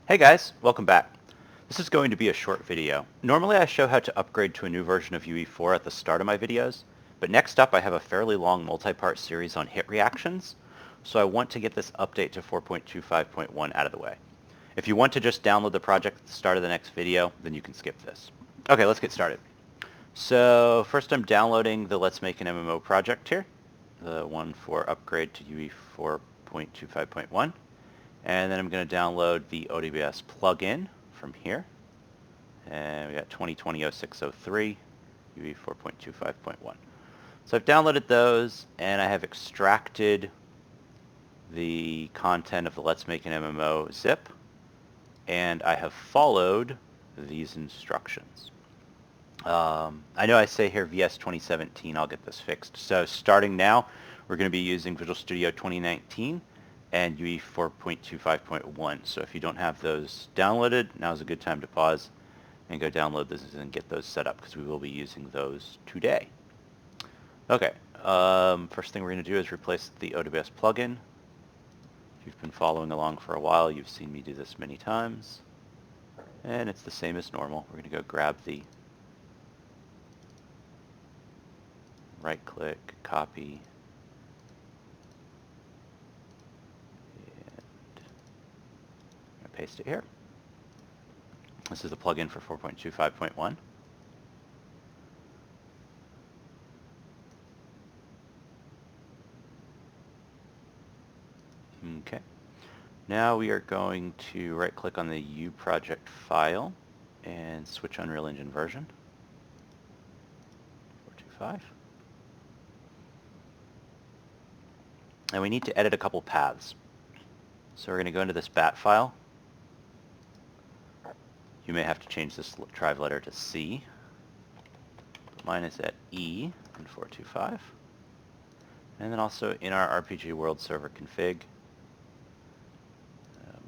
Hey guys, welcome back. This is going to be a short video. Normally I show how to upgrade to a new version of UE4 at the start of my videos, but next up I have a fairly long multi-part series on hit reactions, so I want to get this update to 4.25.1 out of the way. If you want to just download the project at the start of the next video, then you can skip this. Okay, let's get started. So first I'm downloading the Let's Make an MMO project here, the one for upgrade to UE 4.25.1. And then I'm going to download the OWS plugin from here. And we got 2020-0603, UE 4.25.1. So I've downloaded those, and I have extracted the content of the Let's Make an MMO zip, and I have followed these instructions. I know I say here VS 2017, I'll get this fixed. So starting now, we're going to be using Visual Studio 2019 and UE 4.25.1. So if you don't have those downloaded, now's a good time to pause and go download this and get those set up because we will be using those today. Okay, first thing we're going to do is replace the OWS plugin. If you've been following along for a while, you've seen me do this many times. And it's the same as normal. We're going to go grab the right-click, copy, and paste it here. This is the plugin for 4.25.1. Okay. Now we are going to right-click on the U project file and switch Unreal Engine version. 425. And we need to edit a couple paths. So we're going to go into this bat file. You may have to change this trive letter to C. Mine is at E in 425. And then also in our RPG World Server config,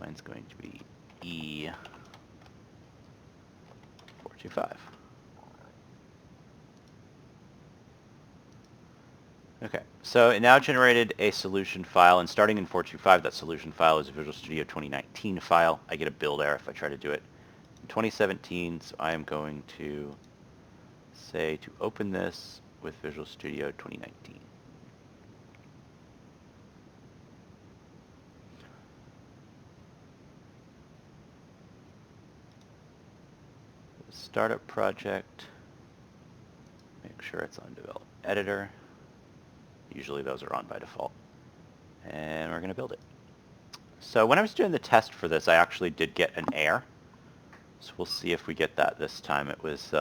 mine's going to be E 425. Okay, so it now generated a solution file, and starting in 425, that solution file is a Visual Studio 2019 file. I get a build error if I try to do it in 2017, so I am going to say to open this with Visual Studio 2019. Startup project, make sure it's on Develop Editor. Usually those are on by default. And we're going to build it. So when I was doing the test for this, I actually did get an error. So we'll see if we get that this time. It was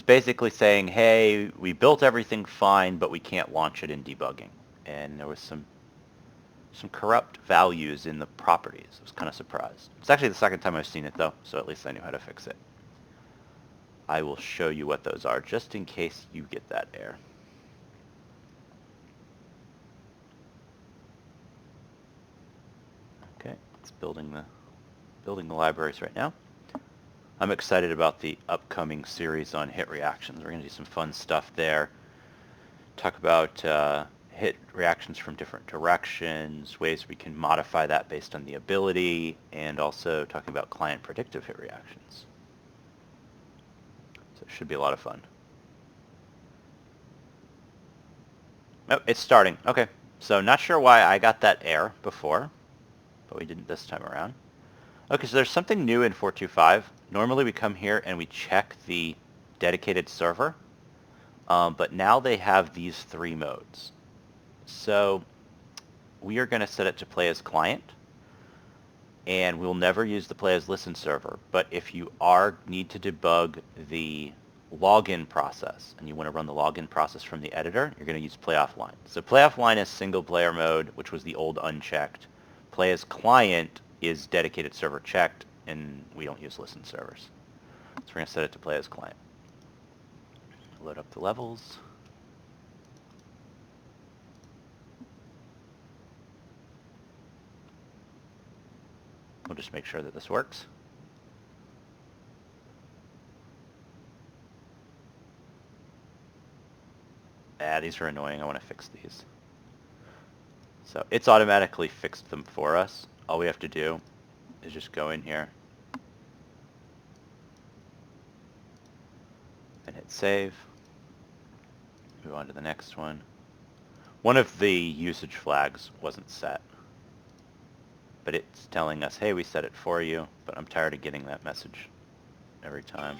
basically saying, hey, we built everything fine, but we can't launch it in debugging. And there was some corrupt values in the properties. I was kind of surprised. It's actually the second time I've seen it, though, so at least I knew how to fix it. I will show you what those are, just in case you get that error. Okay, it's building the libraries right now. I'm excited about the upcoming series on hit reactions. We're going to do some fun stuff there. Talk about hit reactions from different directions, ways we can modify that based on the ability, and also talking about client predictive hit reactions. So it should be a lot of fun. Oh, it's starting. Okay, so not sure why I got that error before, but we didn't this time around. Okay, so there's something new in 425. Normally we come here and we check the dedicated server, but now they have these three modes. So we are going to set it to play as client, and we'll never use the play as listen server. But if you need to debug the login process, and you want to run the login process from the editor, you're going to use play offline. So play offline is single player mode, which was the old unchecked. Play as client is dedicated server checked, and we don't use listen servers. So we're going to set it to play as client. Load up the levels. We'll just make sure that this works. These are annoying. I want to fix these. So it's automatically fixed them for us. All we have to do is just go in here and hit save. Move on to the next one. One of the usage flags wasn't set, but it's telling us, hey, we set it for you, but I'm tired of getting that message every time.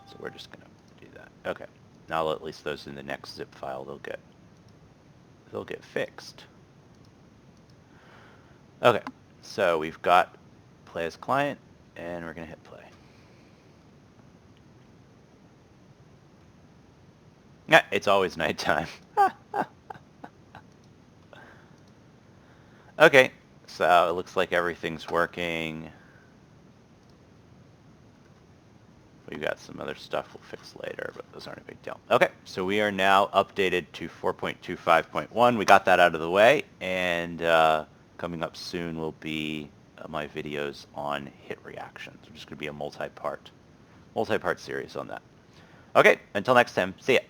So we're just going to do that. Okay. Now at least those in the next zip file, they'll get fixed. Okay. So we've got play as client, and we're going to hit play. Yeah, it's always nighttime. Okay, so it looks like everything's working. We've got some other stuff we'll fix later, but those aren't a big deal. Okay, so we are now updated to 4.25.1. We got that out of the way, and coming up soon will be my videos on hit reactions. It's just going to be a multi-part series on that. Okay, until next time, see ya.